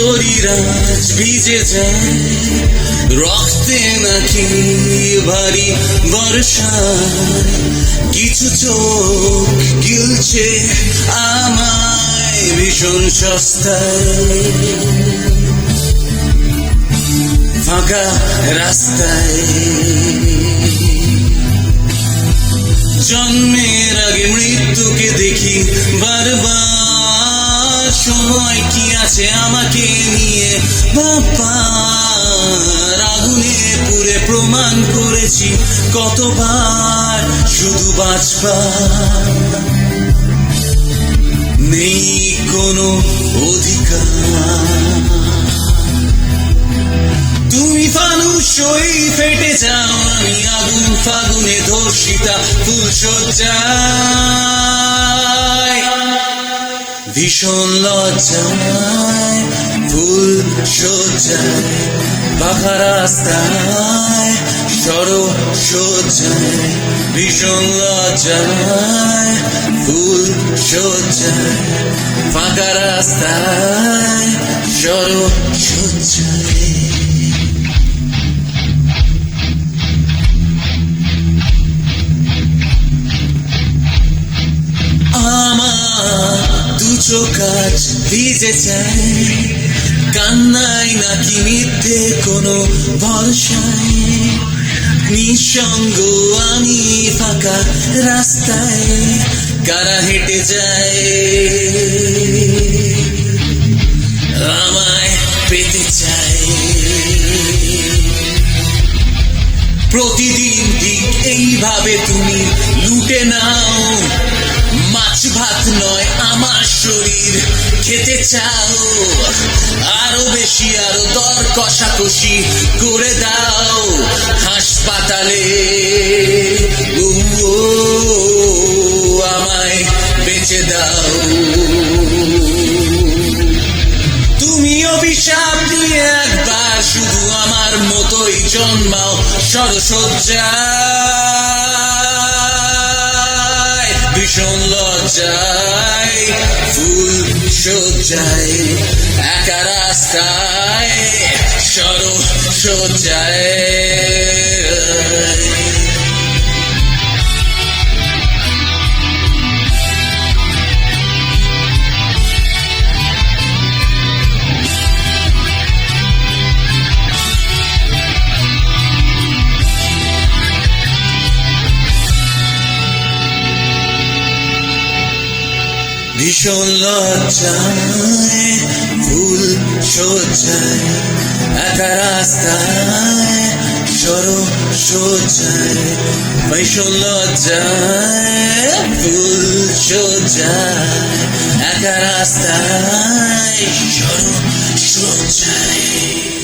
শরীর আজ ভিজে যায় রক্তে নাকি ভারী বর্ষায় কিছু চোখ গিলছে আমায় ভীষণ সস্তায় ফাঁকা রাস্তায় জন্মের আগে মৃত্যুকে দেখি বারবার সময় কি আছে আমাকে নিয়ে বাবার আগুনে পুড়ে প্রমাণ করেছি কতবার শুধু বাঁচবার নেই কোনো অধিকার তুমি ফানুস হয়ে ফেটে যাও আমি আগুন ফাগুনে ধর্ষিতা ফুল সজ্জায় ভীষণ লজ্জায় ফুল সজ্জায় পাখা রাস্তায় সড়ক সজ্জায় ভীষণ লজ্জায় ফুল সজ্জায় ফাঁকা রাস্তায় সড়ক সজ্জায় দু চোখ আজ ভিজে যায় কান্নায় নাকি মিথ্যে কোনো ভরসায় নিঃসঙ্গ আমি ফাঁকা রাস্তায় কারা হেঁটে যায় আমায় পেতে চায় প্রতিদিন ঠিক এইভাবে তুমি লুটে নাও মাছ ভাত নয় আমার শরীর খেতে চাও আরো বেশি আরো দর কষাকষি করে দাও হাসপাতালে আমায় বেঁচে দাও তুমি অভিশাপ দিয়ে একবার শুধু আমার মতোই জন্মাও সরসজ্জায় ভীষণ লজ্জায় ফুল সজ্জায় একা রাস্তায় সরসজ্জায় ভীষণ লজ্জায় ফুল সজ্জায় একা রাস্তায় সড়ক সজ্জায় ভীষণ লজ্জায় ফুল সজ্জায় একা রাস্তায় সড়ক সজ্জায়